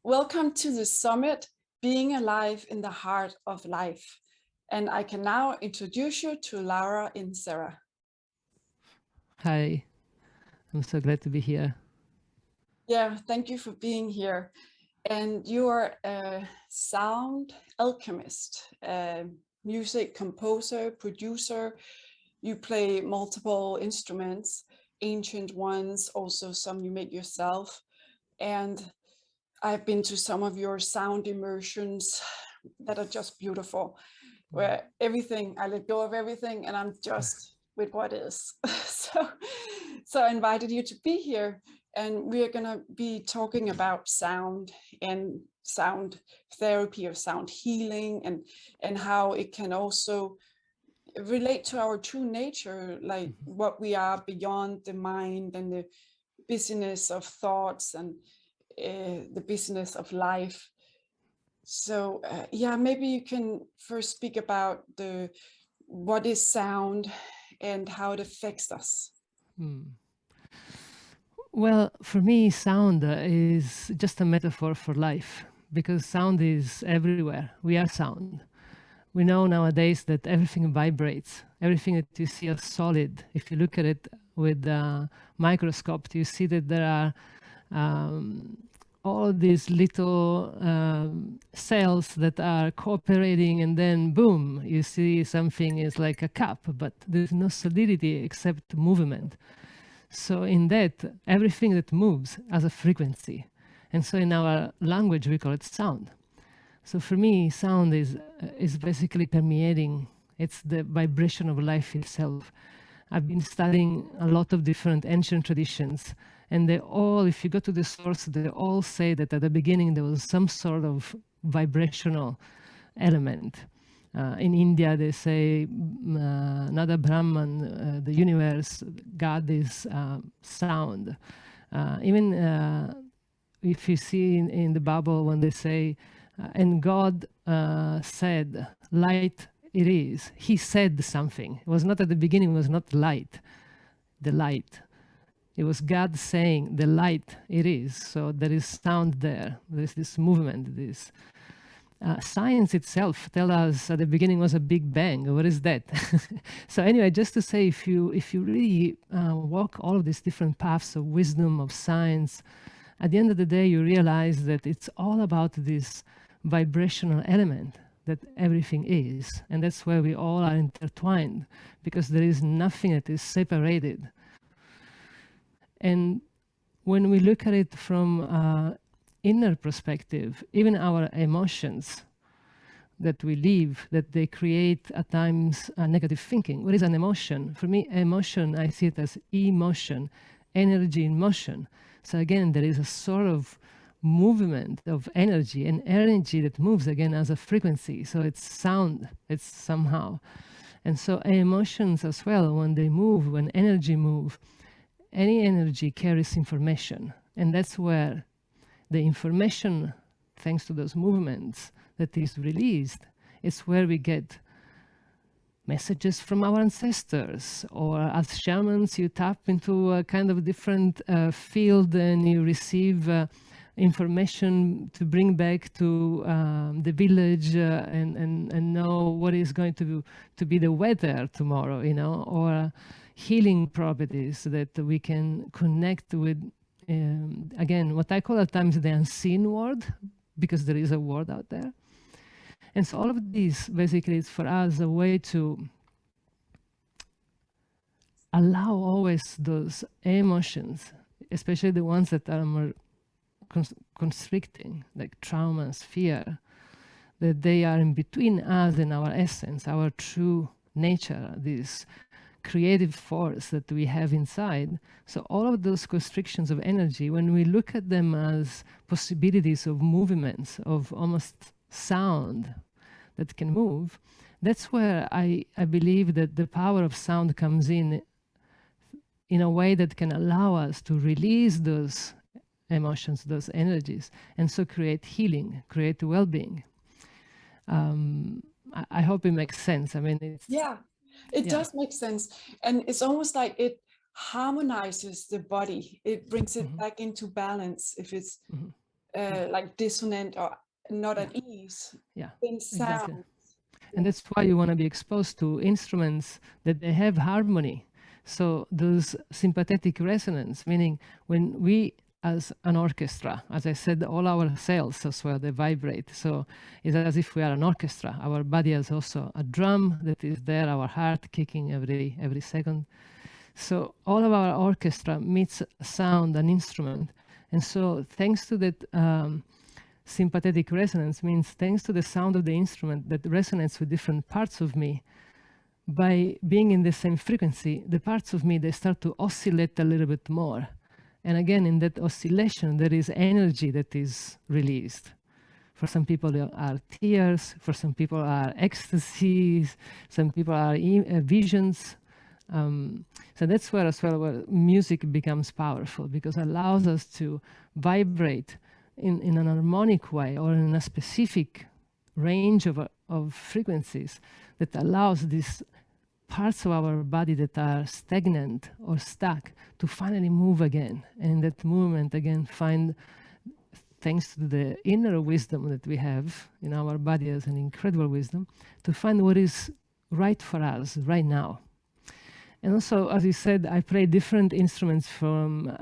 Welcome to the summit, Being Alive in the Heart of Life. And I can now introduce you to Laura Inserra. Hi, I'm so glad to be here. Yeah, thank you for being here. And you are a sound alchemist, a music composer, producer. You play multiple instruments, ancient ones, also some you make yourself. And I've been to some of your sound immersions that are just beautiful, where I let go of everything and I'm just with what is. So I invited you to be here, and we're going to be talking about sound and sound therapy or sound healing, and how it can also relate to our true nature, like what we are beyond the mind and the busyness of thoughts and the business of life. So yeah, maybe you can first speak about what is sound and how it affects us. Well, for me, sound is just a metaphor for life because sound is everywhere. We are sound. We know nowadays that everything vibrates. Everything that you see as solid, if you look at it with a microscope, you see that there are all these little cells that are cooperating, and then boom, you see something is like a cup, but there's no solidity except movement. So in that, everything that moves has a frequency. And so in our language, we call it sound. So for me, sound is basically permeating. It's the vibration of life itself. I've been studying a lot of different ancient traditions, and they all, if you go to the source, they all say that at the beginning there was some sort of vibrational element. In India, they say Nada Brahman, the universe, God is sound. Even if you see in the Bible when they say, and God said, light it is. He said something. It was not at the beginning, it was not light, the light. It was God saying, the light it is. So there is sound there. There's this movement, this science itself tell us at the beginning was a big bang. What is that? So anyway, just to say, if you really walk all of these different paths of wisdom, of science, at the end of the day, you realize that it's all about this vibrational element that everything is. And that's where we all are intertwined, because there is nothing that is separated. And when we look at it from inner perspective, even our emotions that we live, that they create at times negative thinking. What is an emotion? For me, emotion, I see it as emotion, energy in motion. So again, there is a sort of movement of energy, and energy that moves again as a frequency. So it's sound, it's somehow. And so emotions as well, when they move, when energy move, any energy carries information. And that's where the information, thanks to those movements, that is released, is where we get messages from our ancestors, or as shamans, you tap into a kind of different field and you receive information to bring back to the village and know what is going to be the weather tomorrow, you know, or healing properties that we can connect with. Again, what I call at times the unseen world, because there is a world out there. And so all of this basically is for us a way to allow always those emotions, especially the ones that are more constricting, like traumas, fear, that they are in between us and our essence, our true nature, this creative force that we have inside. So all of those constrictions of energy, when we look at them as possibilities of movements, of almost sound that can move, that's where I believe that the power of sound comes in a way that can allow us to release those emotions, those energies, and so create healing, create well-being. I hope it makes sense. I mean, it does make sense. And it's almost like it harmonizes the body. It brings it back into balance if it's like dissonant or not at ease. Yeah, In exactly. sound. And that's why you want to be exposed to instruments that they have harmony. So those sympathetic resonance, meaning when we as an orchestra, as I said, all our cells as well, they vibrate. So it's as if we are an orchestra. Our body has also a drum that is there, our heart kicking every second. So all of our orchestra meets sound, an instrument. And so thanks to that sympathetic resonance means thanks to the sound of the instrument that resonates with different parts of me, by being in the same frequency, the parts of me, they start to oscillate a little bit more. And again, in that oscillation, there is energy that is released. For some people, there are tears. For some people, are ecstasies. Some people are visions. So that's where as well where music becomes powerful, because it allows us to vibrate in an harmonic way or in a specific range of frequencies that allows these parts of our body that are stagnant or stuck to finally move again. And in that movement again find, thanks to the inner wisdom that we have in our body as an incredible wisdom, to find what is right for us right now. And also, as you said, I play different instruments from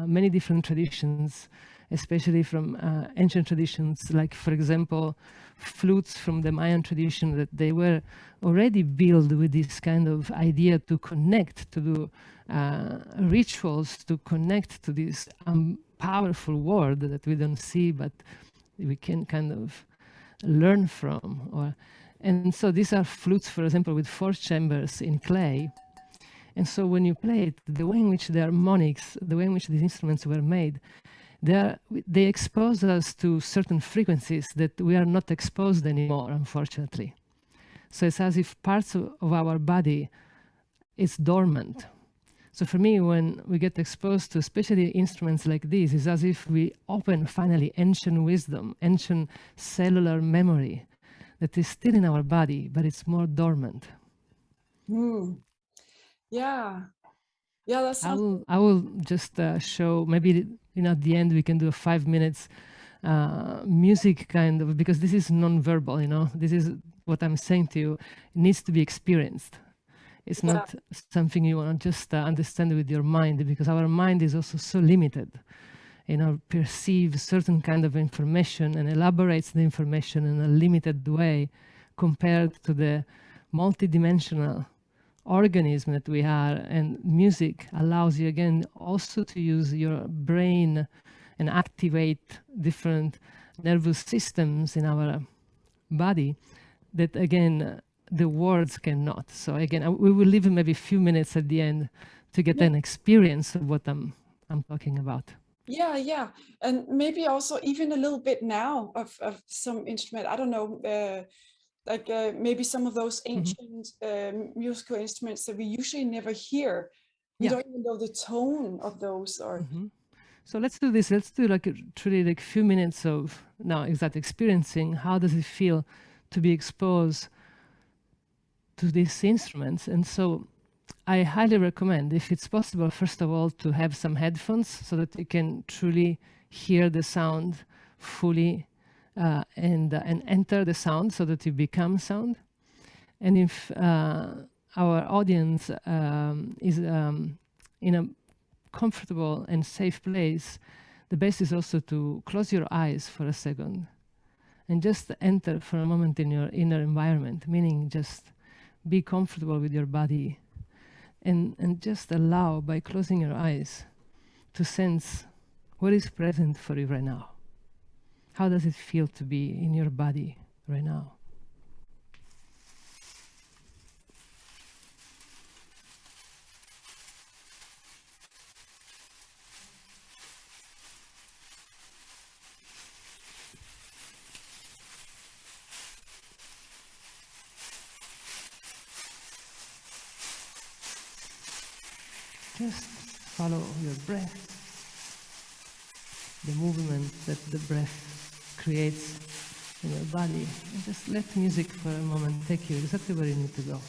many different traditions, especially from ancient traditions, like, for example, flutes from the Mayan tradition, that they were already built with this kind of idea to connect, to do rituals, to connect to this powerful world that we don't see, but we can kind of learn from. And so these are flutes, for example, with 4 chambers in clay. And so when you play it, the way in which the harmonics, the way in which these instruments were made, they expose us to certain frequencies that we are not exposed anymore, unfortunately. So it's as if parts of our body is dormant. So for me, when we get exposed to especially instruments like these, it's as if we open finally ancient wisdom, ancient cellular memory that is still in our body, but it's more dormant. Yeah, that sounds. I will just show, maybe at the end we can do a 5 minutes music kind of, because this is non-verbal. This is what I'm saying to you. It needs to be experienced. It's not something you want to just understand with your mind, because our mind is also so limited. Perceives certain kind of information and elaborates the information in a limited way compared to the multidimensional organism that we are. And music allows you again also to use your brain and activate different nervous systems in our body that again the words cannot. So again, we will leave maybe a few minutes at the end to get an experience of what I'm talking about. Yeah, and maybe also even a little bit now of some instrument. I don't know, like maybe some of those ancient musical instruments that we usually never hear. We don't even know the tone of those. Or so let's do this. Let's do like truly like a few minutes of now exact experiencing. How does it feel to be exposed to these instruments? And so I highly recommend, if it's possible, first of all, to have some headphones so that you can truly hear the sound fully and enter the sound so that you become sound. And if our audience is in a comfortable and safe place, the best is also to close your eyes for a second and just enter for a moment in your inner environment, meaning just be comfortable with your body. And just allow, by closing your eyes, to sense what is present for you right now. How does it feel to be in your body right now? Just follow your breath, the movement that the breath creates in your body, and just let music for a moment take you exactly where you need to go.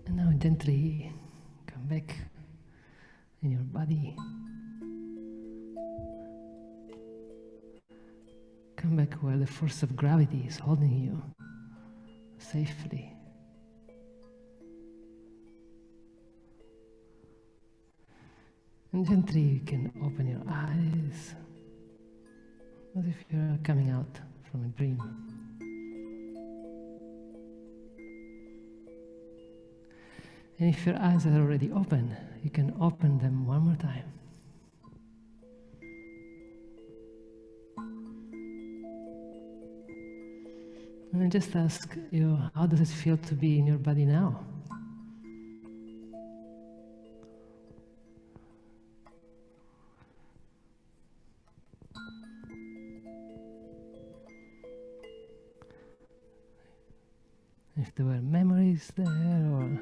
And now gently come back in your body. Come back where the force of gravity is holding you safely. And gently you can open your eyes as if you're coming out from a dream. And if your eyes are already open, you can open them one more time. And I just ask you, how does it feel to be in your body now? If there were memories there or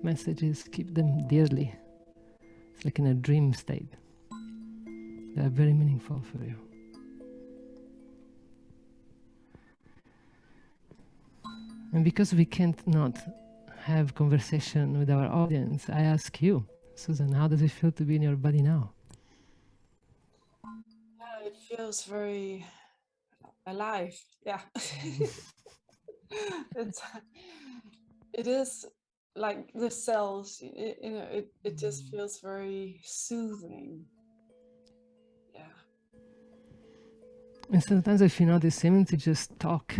messages, keep them dearly. It's like in a dream state. They are very meaningful for you. And because we can't not have conversation with our audience, I ask you, Susan, how does it feel to be in your body now? It feels very alive. Yeah. It is like the cells, it just feels very soothing. Yeah. And sometimes if you notice, even to just talk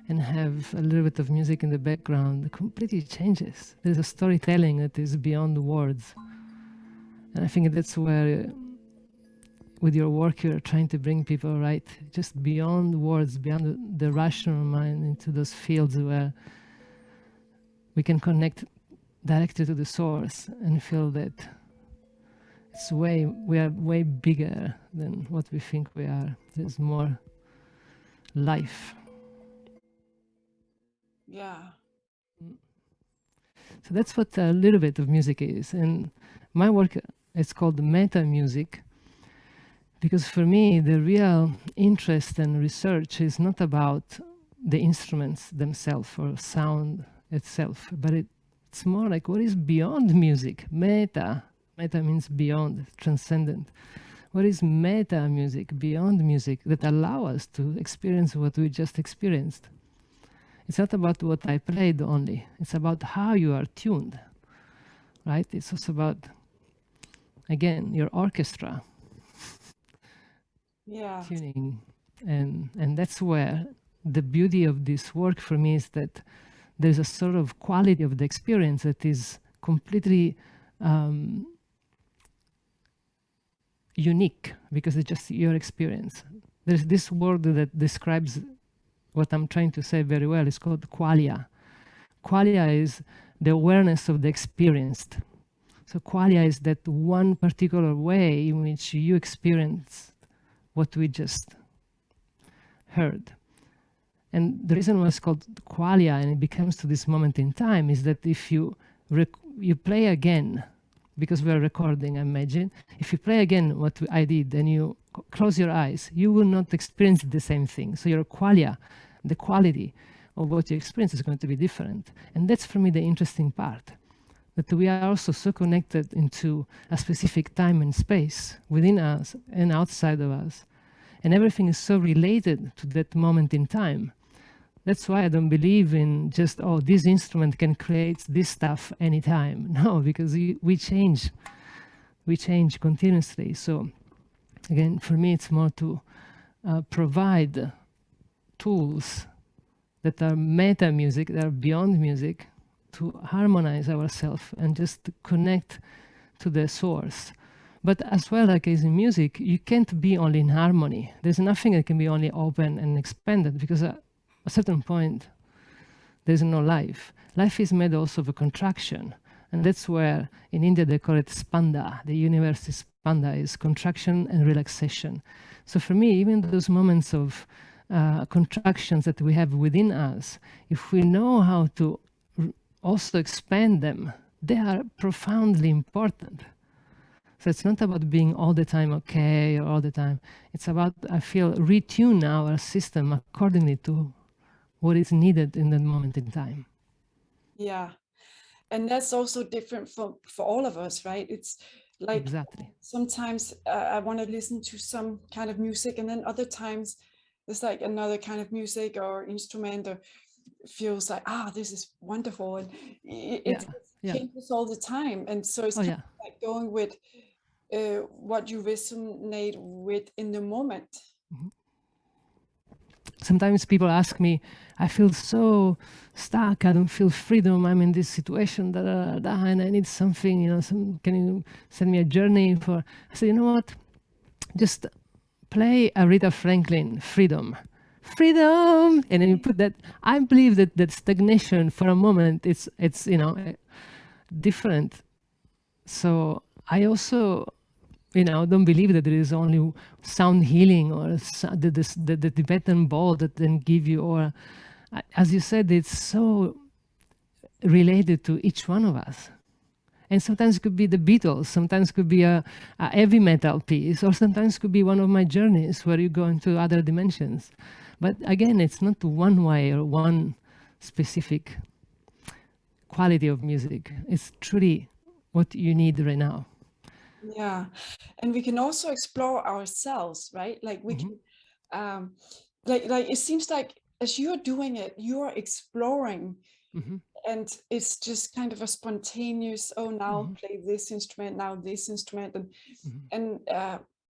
and have a little bit of music in the background, it completely changes. There's a storytelling that is beyond the words. And I think that's where, with your work, you're trying to bring people, right, just beyond words, beyond the rational mind, into those fields where we can connect directly to the source and feel that we are way bigger than what we think we are. There's more life. Yeah. So that's what a little bit of music is. And my work is called meta music, because for me, the real interest and research is not about the instruments themselves or sound itself, but it's more like what is beyond music. Meta means beyond, transcendent. What is meta music, beyond music, that allow us to experience what we just experienced? It's not about what I played only. It's about how you are tuned, right? It's also about, again, your orchestra. Yeah. Tuning. And that's where the beauty of this work for me is that there's a sort of quality of the experience that is completely unique, because it's just your experience. There's this word that describes what I'm trying to say very well. It's called qualia. Qualia is the awareness of the experienced. So qualia is that one particular way in which you experience what we just heard. And the reason why it's called qualia, and it becomes to this moment in time, is that if you play again, because we're recording, I imagine, if you play again what I did and you close your eyes, you will not experience the same thing. So your qualia, the quality of what you experience, is going to be different. And that's for me the interesting part, that we are also so connected into a specific time and space within us and outside of us. And everything is so related to that moment in time. That's why I don't believe in just, oh, this instrument can create this stuff anytime. No, because we change continuously. So again, for me, it's more to provide tools that are meta music, that are beyond music, to harmonize ourselves and just to connect to the source. But as well, like as in music, you can't be only in harmony. There's nothing that can be only open and expanded, because at a certain point, there's no life. Life is made also of a contraction. And that's where in India they call it spanda. The universe is spanda, is contraction and relaxation. So for me, even those moments of contractions that we have within us, if we know how to also expand them, they are profoundly important. So it's not about being all the time okay or all the time. It's about, I feel, retune our system accordingly to what is needed in that moment in time. Yeah. And that's also different for all of us, right? It's like exactly. Sometimes I want to listen to some kind of music, and then other times there's like another kind of music or instrument, or feels like, this is wonderful, and it changes all the time. And so it's kind of like going with what you resonate with in the moment. Mm-hmm. Sometimes people ask me, I feel so stuck, I don't feel freedom, I'm in this situation, and I need something, can you send me a journey for... I say, you know what, just play Aretha Franklin, Freedom. Freedom! And then you put that, I believe that stagnation for a moment, it's different. So I also... don't believe that there is only sound healing or the Tibetan ball that then give you, or as you said, it's so related to each one of us. And sometimes it could be the Beatles, sometimes it could be a heavy metal piece, or sometimes it could be one of my journeys where you go into other dimensions. But again, it's not one way or one specific quality of music. It's truly what you need right now. Yeah, and we can also explore ourselves, right? Like we can, like it seems like as you're doing it, you're exploring, and it's just kind of a spontaneous. Oh, now play this instrument, now this instrument, and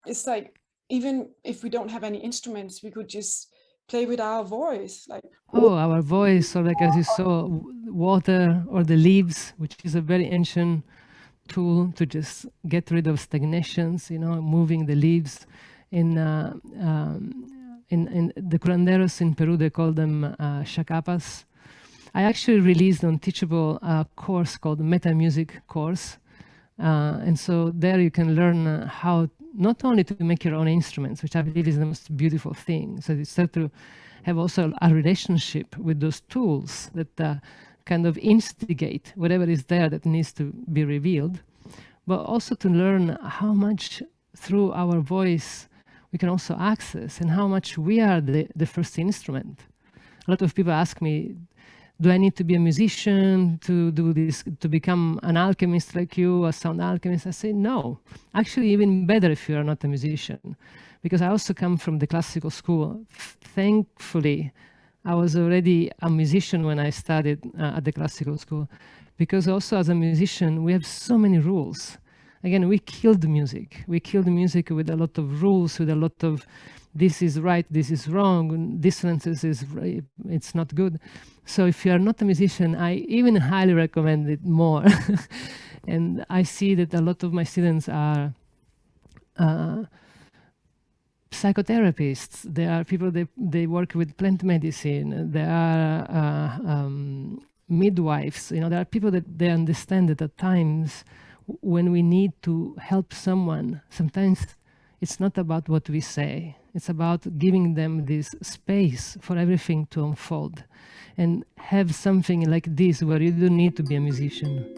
it's like even if we don't have any instruments, we could just play with our voice, like our voice, or like as you saw, water or the leaves, which is a very ancient tool to just get rid of stagnations, moving the leaves. In the curanderos in Peru, they call them shacapas. I actually released on Teachable a course called Meta Music course. And so there you can learn how not only to make your own instruments, which I believe is the most beautiful thing. So you start to have also a relationship with those tools that kind of instigate whatever is there that needs to be revealed, but also to learn how much through our voice we can also access, and how much we are the first instrument. A lot of people ask me, do I need to be a musician to do this, to become an alchemist like you, a sound alchemist? I say no. Actually, even better if you are not a musician, because I also come from the classical school. Thankfully, I was already a musician when I studied at the classical school, because also as a musician, we have so many rules. Again, we killed music. We killed music with a lot of rules, with a lot of this is right, this is wrong, dissonances it's not good. So if you are not a musician, I even highly recommend it more. And I see that a lot of my students are psychotherapists. They are people, they work with plant medicine. They are midwives. There are people that they understand that at times when we need to help someone, sometimes it's not about what we say. It's about giving them this space for everything to unfold, and have something like this where you don't need to be a musician.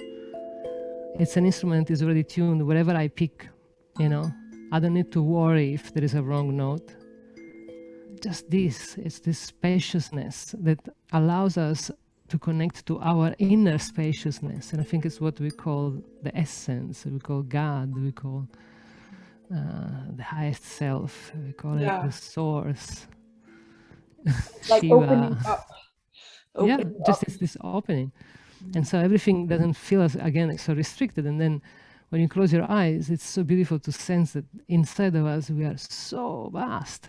It's an instrument, is already tuned wherever I pick, I don't need to worry if there is a wrong note. Just this, it's this spaciousness that allows us to connect to our inner spaciousness. And I think it's what we call the essence, we call God, we call the highest self, we call it the source. Like Shiva. opening up. It's this opening. And so everything doesn't feel again so restricted. And then when you close your eyes, it's so beautiful to sense that inside of us we are so vast.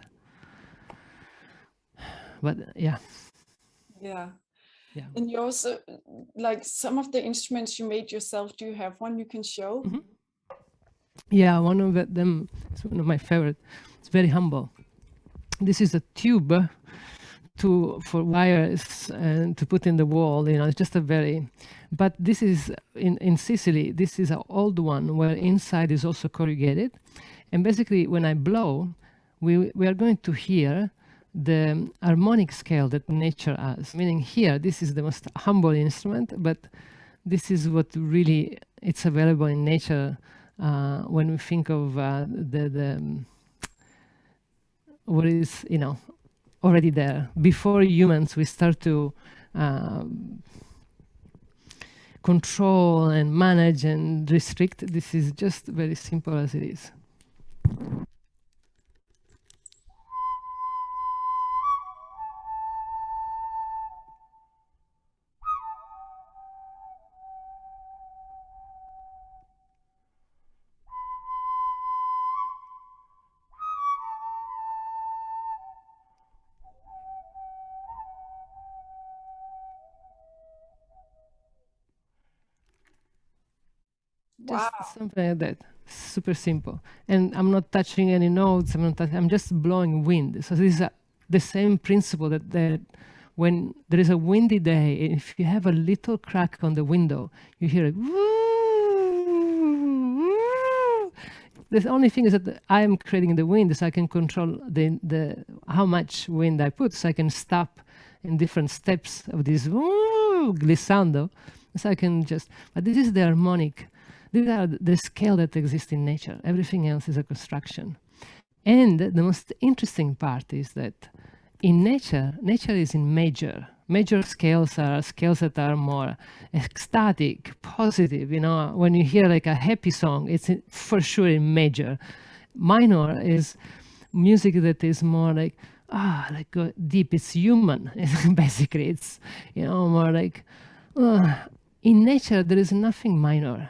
but yeah. Yeah. Yeah. And you also, like some of the instruments you made yourself, do you have one you can show? Mm-hmm. Yeah, one of them is one of my favorite. It's very humble. This is a tube for wires and to put in the wall. It's just a very, but this is in Sicily. This is an old one where inside is also corrugated, and basically when I blow, we are going to hear the harmonic scale that nature has. Meaning here, this is the most humble instrument, but this is what really it's available in nature. When we think of the what is already there before humans, we start to control and manage and restrict. This is just very simple as it is. Wow. Just something like that, super simple. And I'm not touching any notes. I'm just blowing wind. So this is the same principle that when there is a windy day, if you have a little crack on the window, you hear it. The only thing is that I am creating the wind, so I can control the how much wind I put, so I can stop in different steps of this glissando. So I can just, but this is the harmonic. These are the scale that exists in nature. Everything else is a construction. And the most interesting part is that in nature is in major. Major scales are scales that are more ecstatic, positive. When you hear like a happy song, it's for sure in major. Minor is music that is more like deep. It's human. Basically, it's more like in nature there is nothing minor.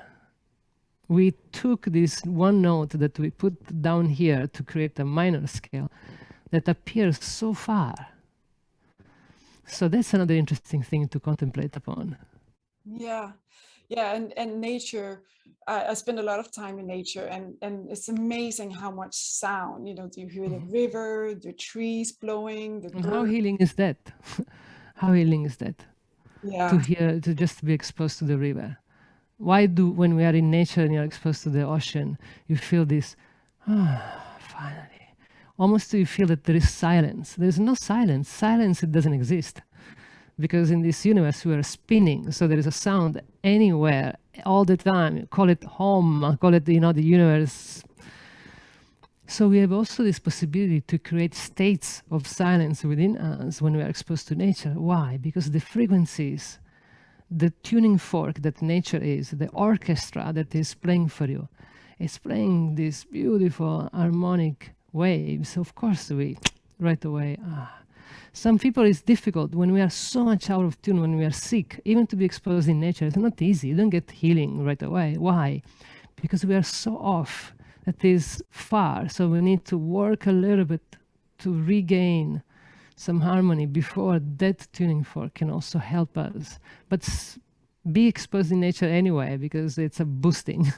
We took this one note that we put down here to create a minor scale that appears so far. So that's another interesting thing to contemplate upon. Yeah. And nature, I spend a lot of time in nature, and it's amazing how much sound, you hear the river, the trees blowing, the birds. How healing is that? How healing is that? Yeah. To just be exposed to the river. Why when we are in nature and you're exposed to the ocean, you feel this, finally. Almost you feel that there is silence. There's no silence. Silence, it doesn't exist. Because in this universe, we are spinning. So there is a sound anywhere, all the time. Call it home, call it, the universe. So we have also this possibility to create states of silence within us when we are exposed to nature. Why? Because the frequencies, the tuning fork that nature is, the orchestra that is playing for you, is playing these beautiful harmonic waves. Of course, we right away. Some people it's difficult when we are so much out of tune, when we are sick, even to be exposed in nature. It's not easy. You don't get healing right away. Why? Because we are so off. That is far. So we need to work a little bit to regain some harmony before that tuning fork can also help us. But be exposed in nature anyway, because it's a boosting.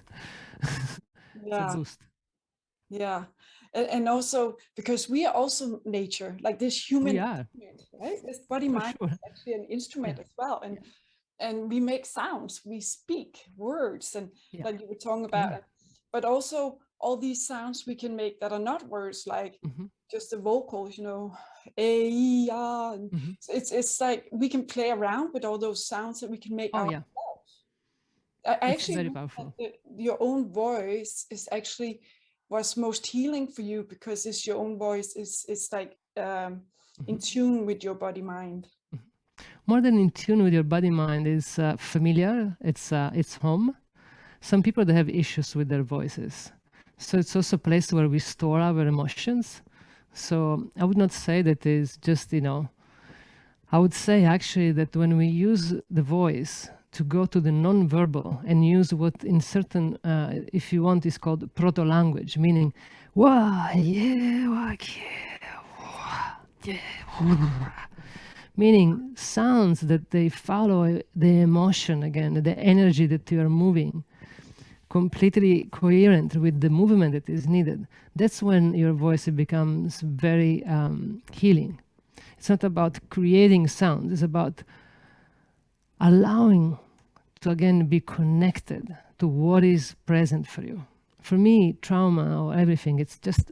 Yeah. It's a boost. Yeah. And also because we are also nature, like this human We are. instrument, right? This body mind is actually an instrument as well. And we make sounds, we speak words, and like you were talking about, but also all these sounds we can make that are not words, like just the vocals, a, e, ah. So it's like we can play around with all those sounds that we can make ourselves. I actually very powerful. Your own voice is actually was most healing for you, because it's your own voice is like in tune with your body mind. More than in tune with your body mind is familiar. It's home. Some people, they have issues with their voices. So it's also a place where we store our emotions. So I would not say that is just, I would say actually that when we use the voice to go to the non-verbal and use what in certain, if you want, is called proto-language, meaning, wah, yeah, wah, yeah, wah, yeah, wah. meaning sounds that they follow the emotion again, the energy that you are moving, completely coherent with the movement that is needed. That's when your voice becomes very healing. It's not about creating sound, it's about allowing to again be connected to what is present for you. For me, trauma or everything, it's just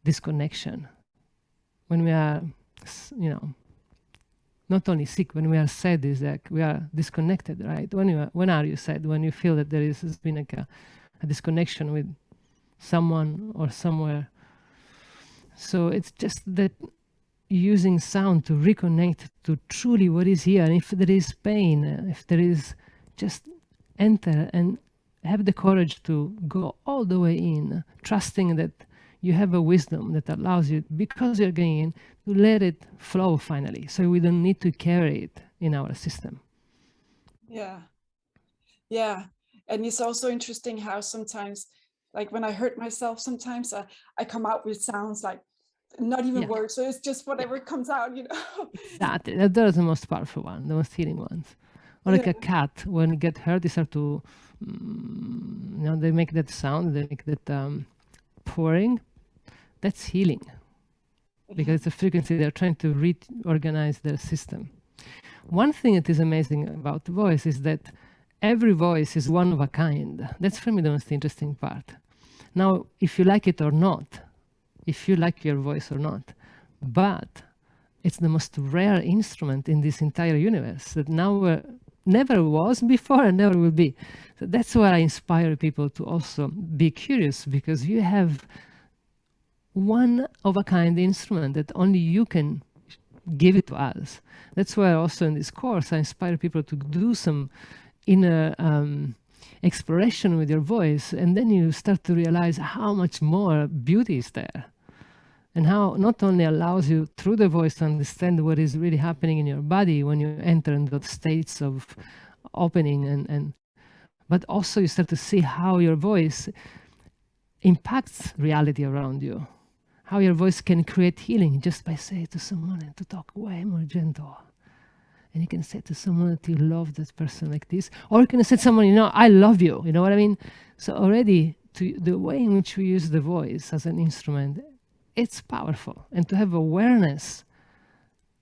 disconnection. When we are, not only sick, when we are sad, is like we are disconnected, right? When are you sad? When you feel that there has been like a disconnection with someone or somewhere. So it's just that using sound to reconnect to truly what is here. And if there is pain, if there is, just enter and have the courage to go all the way in, trusting that you have a wisdom that allows you, because you're going in, to let it flow finally. So we don't need to carry it in our system. Yeah. Yeah. And it's also interesting how sometimes, like when I hurt myself, sometimes I come out with sounds like not even words. So it's just whatever comes out, Exactly. That is the most powerful one, the most healing ones. Or like a cat, when it gets hurt, they start to, they make that sound, they make that pouring. That's healing. Because it's a frequency, they're trying to reorganize their system. One thing that is amazing about the voice is that every voice is one of a kind. That's for me the most interesting part. Now, if you like it or not, if you like your voice or not, but it's the most rare instrument in this entire universe that now never was before and never will be. So that's why I inspire people to also be curious, because you have one of a kind instrument that only you can give it to us. That's why also in this course I inspire people to do some inner exploration with your voice, and then you start to realize how much more beauty is there, and how not only allows you through the voice to understand what is really happening in your body when you enter in those states of opening, but also you start to see how your voice impacts reality around you, how your voice can create healing just by saying to someone and to talk way more gentle. And you can say to someone that you love that person like this, or you can say to someone, I love you, you know what I mean? So already the way in which we use the voice as an instrument, it's powerful. And to have awareness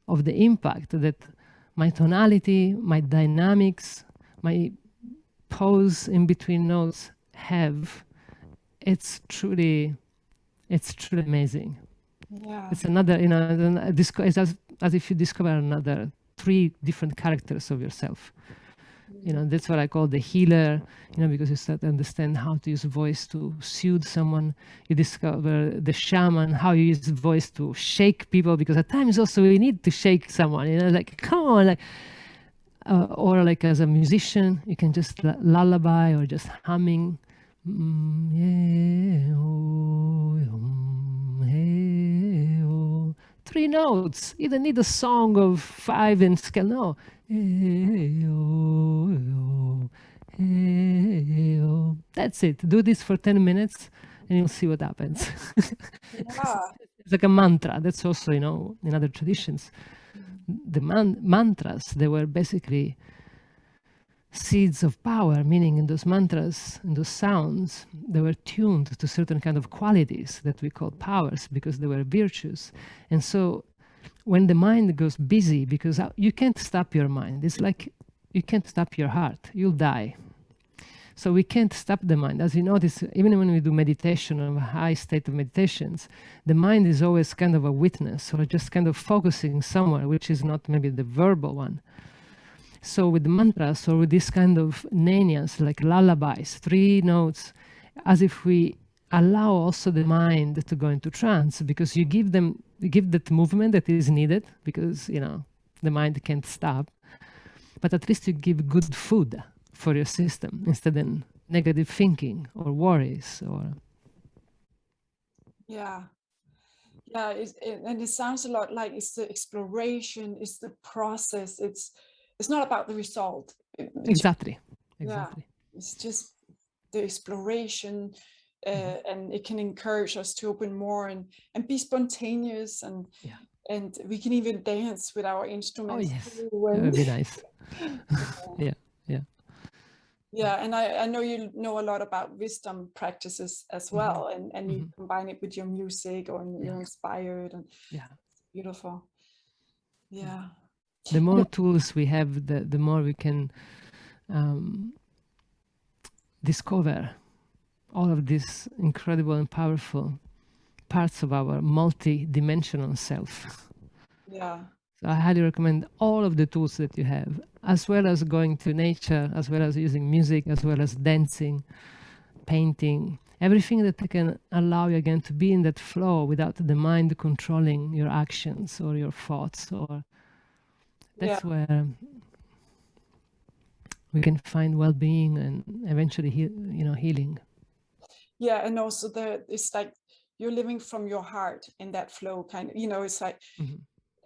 of the impact that my tonality, my dynamics, my pause in between notes have, it's truly amazing. Yeah. It's another, it's as if you discover another 3 different characters of yourself. That's what I call the healer, because you start to understand how to use voice to soothe someone. You discover the shaman, how you use voice to shake people, because at times also we need to shake someone, like, come on, like, or like as a musician, you can just lullaby or just humming. 3 notes. You don't need a song of 5 in scale. No. That's it. Do this for 10 minutes and you'll see what happens. Yeah. It's like a mantra. That's also, in other traditions. The mantras, they were basically seeds of power, meaning in those mantras, in those sounds, they were tuned to certain kind of qualities that we call powers, because they were virtues. And so when the mind goes busy, because you can't stop your mind, it's like you can't stop your heart, you'll die. So we can't stop the mind. As you notice, even when we do meditation or a high state of meditations, the mind is always kind of a witness, or just kind of focusing somewhere, which is not maybe the verbal one. So with mantras or with this kind of nanyas, like lullabies, 3 notes, as if we allow also the mind to go into trance, because you give that movement that is needed, because, the mind can't stop. But at least you give good food for your system instead of negative thinking or worries or. Yeah. Yeah. And it sounds a lot like it's the exploration, it's the process. It's not about the result. Exactly. Yeah, it's just the exploration, and it can encourage us to open more and be spontaneous, and we can even dance with our instruments. Oh yes, that would be nice. Yeah, and I know you know a lot about wisdom practices as well, and you combine it with your music, or you're inspired, and it's beautiful. Yeah. The more tools we have, the more we can discover all of these incredible and powerful parts of our multi-dimensional self. Yeah. So I highly recommend all of the tools that you have, as well as going to nature, as well as using music, as well as dancing, painting, everything that can allow you again to be in that flow without the mind controlling your actions or your thoughts. Or that's where we can find well-being and eventually healing. Yeah, and also it's like you're living from your heart in that flow, kind of, it's like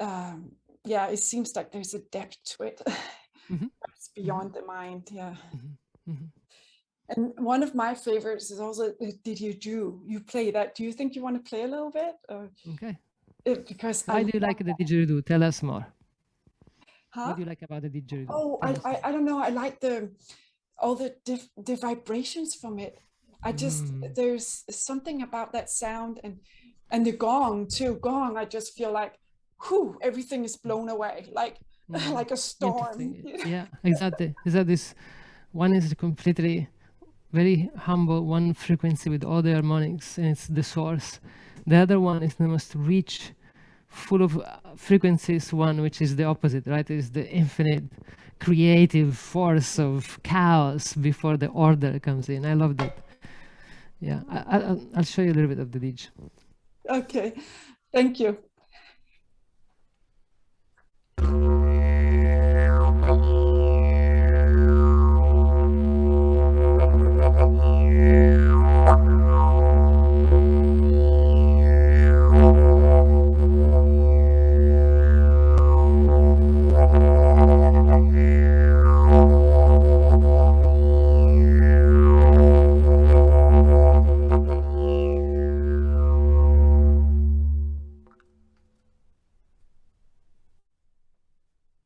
it seems like there's a depth to it. It's beyond the mind. And one of my favorites is also you play that. Do you think you want to play a little bit? Okay. Because why do you like the didgeridoo? Tell us more. Huh? What do you like about the didgeridoo? Oh, I don't know. I like all the vibrations from it. I just there's something about that sound, and the gong too. I just feel like, everything is blown away, like like a storm. Yeah, exactly. Is that this one is completely very humble, one frequency with all the harmonics, and it's the source. The other one is the most rich, full of frequencies one, which is the opposite, right? Is the infinite creative force of chaos before the order comes in. I love that. Yeah, I'll show you a little bit of the didge. Okay, thank you.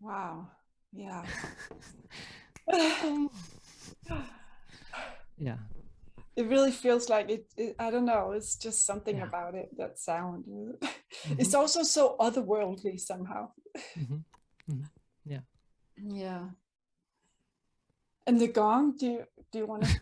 Wow. Yeah. Yeah. It really feels like it. I don't know. It's just something about it, that sound. It's also so otherworldly somehow. Yeah. Yeah. And the gong, do you want to?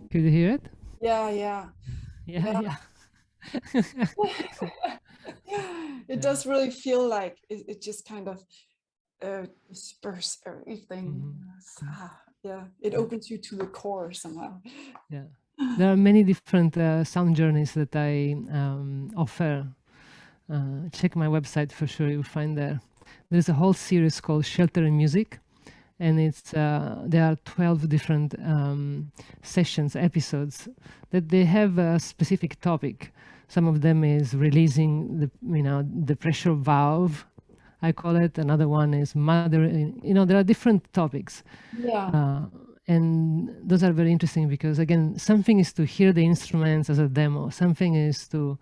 Could you hear it? Yeah. It does really feel like it just kind of disperse everything. It opens you to the core somehow. Yeah, there are many different sound journeys that I offer. Check my website for sure, you'll find there. There's a whole series called Shelter in Music, and it's there are 12 different sessions, episodes that they have a specific topic. Some of them is releasing the pressure valve, I call it. Another one is mother. There are different topics. And those are very interesting because, again, something is to hear the instruments as a demo. Something is to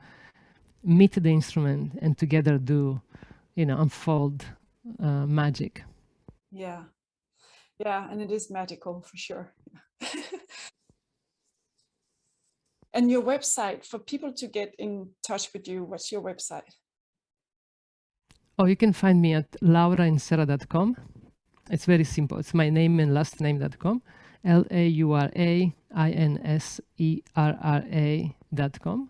meet the instrument and together do, unfold magic. Yeah, and it is magical for sure. And your website, for people to get in touch with you, what's your website? Oh, you can find me at laurainserra.com. It's very simple. It's my name and last name.com, LAURAINSERRA.com.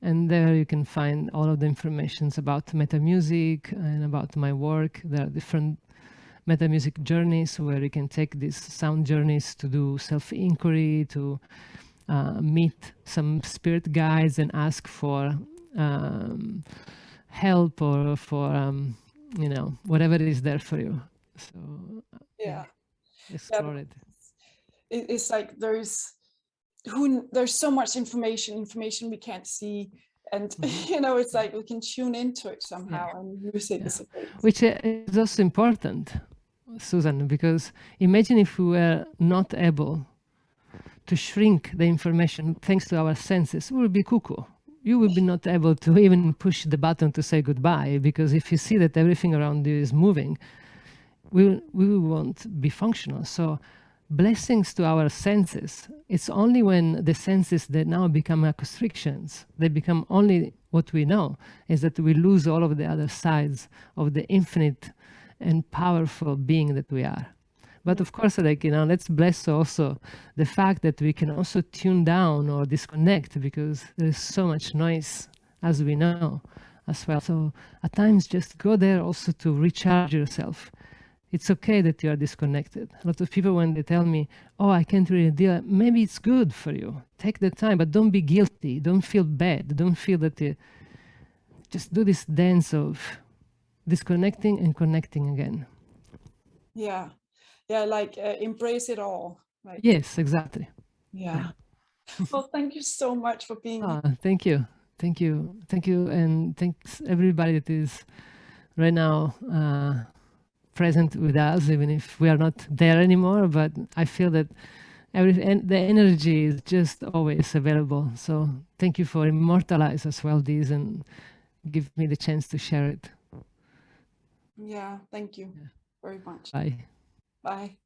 And there you can find all of the informations about meta music and about my work. There are different meta music journeys where you can take these sound journeys to do self-inquiry, to meet some spirit guides and ask for help or for, whatever is there for you. So Yeah. explore it. It's like there's so much information we can't see, and it's like we can tune into it somehow, and music is a great. Which is also important, Susan, because imagine if we were not able to shrink the information thanks to our senses, we would be cuckoo. You would be not able to even push the button to say goodbye, because if you see that everything around you is moving, we won't be functional. So blessings to our senses. It's only when the senses that now become constrictions, they become only what we know, is that we lose all of the other sides of the infinite and powerful being that we are. But of course, let's bless also the fact that we can also tune down or disconnect, because there is so much noise, as we know, as well. So at times, just go there also to recharge yourself. It's okay that you are disconnected. A lot of people, when they tell me, oh, I can't really deal, maybe it's good for you. Take the time, but don't be guilty. Don't feel bad. Don't feel that you just do this dance of disconnecting and connecting again. Yeah. Yeah, like embrace it all. Like, yes, exactly. Yeah. Well, thank you so much for being here. Thank you. Thank you. Thank you. And thanks everybody that is right now present with us, even if we are not there anymore. But I feel that the energy is just always available. So thank you for immortalize as well this and give me the chance to share it. Yeah, thank you very much. Bye. Bye.